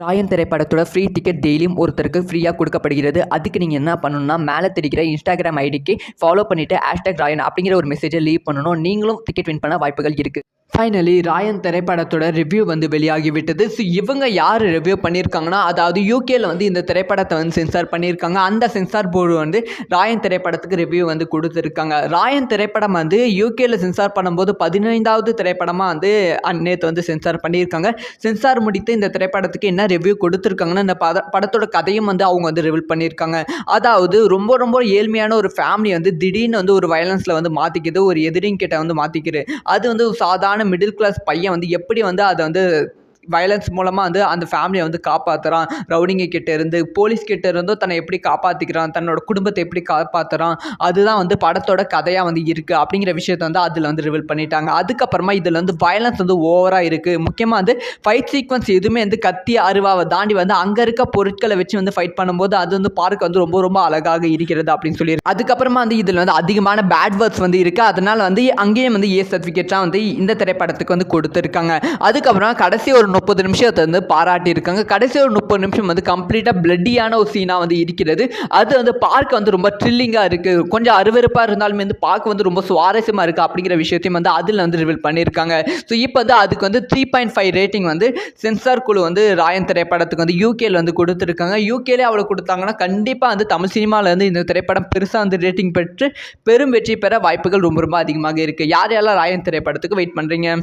ராயன் திரைப்படத்தோட free ticket டெய்லியும் ஒருத்தருக்கு ஃப்ரீயாக கொடுக்கப்படுகிறது. அதுக்கு நீங்கள் என்ன பண்ணணும்னா, மேலே தெரிகிற இன்ஸ்டாகிராம் ஐடிக்கு ஃபாலோ பண்ணிவிட்டு #ராயன் அப்படிங்கிற ஒரு மெசேஜை லீவ் பண்ணணும். நீங்களும் டிக்கெட் வின் பண்ண வாய்ப்புகள் இருக்குது. ஃபைனலி ராயன் திரைப்படத்தோட ரிவ்யூ வெளியாகிவிட்டது. ஸோ இவங்க யார் ரிவ்யூ பண்ணியிருக்காங்கன்னா, அதாவது யூகேல இந்த திரைப்படத்தை சென்சார் பண்ணியிருக்காங்க. அந்த சென்சார் போர்டு ராயன் திரைப்படத்துக்கு ரிவ்யூ கொடுத்துருக்காங்க. ராயன் திரைப்படம் யூகேல சென்சார் பண்ணும்போது 15வது திரைப்படமாக நேற்று சென்சார் பண்ணியிருக்காங்க. சென்சார் முடித்து இந்த திரைப்படத்துக்கு என்ன ரிவ்யூ கொடுத்துருக்காங்கன்னா, இந்த படத்தோட கதையும் அவங்க ரிவீல் பண்ணியிருக்காங்க. அதாவது ரொம்ப ரொம்ப ஏழ்மையான ஒரு ஃபேமிலி திடீர்னு ஒரு வயலன்ஸில் மாற்றிக்குது, ஒரு எதிரிங்க கிட்ட மாற்றிக்குது. அது சாதாரண மிடில் கிளாஸ் பையன் எப்படி அதை வயலன்ஸ் மூலமாக அந்த ஃபேமிலியை காப்பாற்றுறான். ரவுடிங்க கிட்ட இருந்து, போலீஸ் கிட்ட இருந்தோ தன்னை எப்படி காப்பாற்றிக்கிறான், தன்னோட குடும்பத்தை எப்படி காப்பாற்றுறான், அதுதான் படத்தோட கதையாக இருக்குது அப்படிங்கிற விஷயத்தை அதில் ரிவீல் பண்ணிட்டாங்க. அதுக்கப்புறமா இதில் வயலன்ஸ் ஓவராக இருக்குது. முக்கியமாக ஃபைட் சீக்வன்ஸ் எதுவுமே கத்தி அருவாவை தாண்டி அங்கே இருக்க பொருட்களை வச்சு ஃபைட் பண்ணும்போது அது பார்க்க ரொம்ப ரொம்ப அழகாக இருக்கிறது அப்படின்னு சொல்லி. அதுக்கப்புறமா இதில் அதிகமான பேட் வேர்ட்ஸ் இருக்குது. அதனால அங்கேயும் ஏ சர்டிஃபிகேட்லாம் இந்த திரைப்படத்துக்கு கொடுத்துருக்காங்க. அதுக்கப்புறம் கடைசி ஒரு 30 நிமிஷத்தை பாராட்டியிருக்காங்க. கடைசி ஒரு 30 நிமிஷம் கம்ப்ளீட்டாக பிளட்டியான ஒரு சீனாக இருக்கிறது. அது பார்க்க ரொம்ப த்ரில்லிங்காக இருக்குது. கொஞ்சம் அருவருப்பாக இருந்தாலுமே பார்க்க ரொம்ப சுவாரஸ்யமாக இருக்குது அப்படிங்கிற விஷயத்தையும் அதில் ரிவீல் பண்ணியிருக்காங்க. ஸோ இப்போ அதுக்கு 3.5 ரேட்டிங் சென்சார் குழு ராயன் திரைப்படத்துக்கு யூகேல கொடுத்துருக்காங்க. யூகேலே அவ்வளோ கொடுத்தாங்கன்னா கண்டிப்பாக தமிழ் சினிமாவில் இந்த திரைப்படம் பெருசாக ரேட்டிங் பெற்று பெரும் வெற்றி பெற வாய்ப்புகள் ரொம்ப ரொம்ப அதிகமாக இருக்குது. யார் யாரெல்லாம் ராயன் திரைப்படத்துக்கு வெயிட் பண்ணுறீங்க?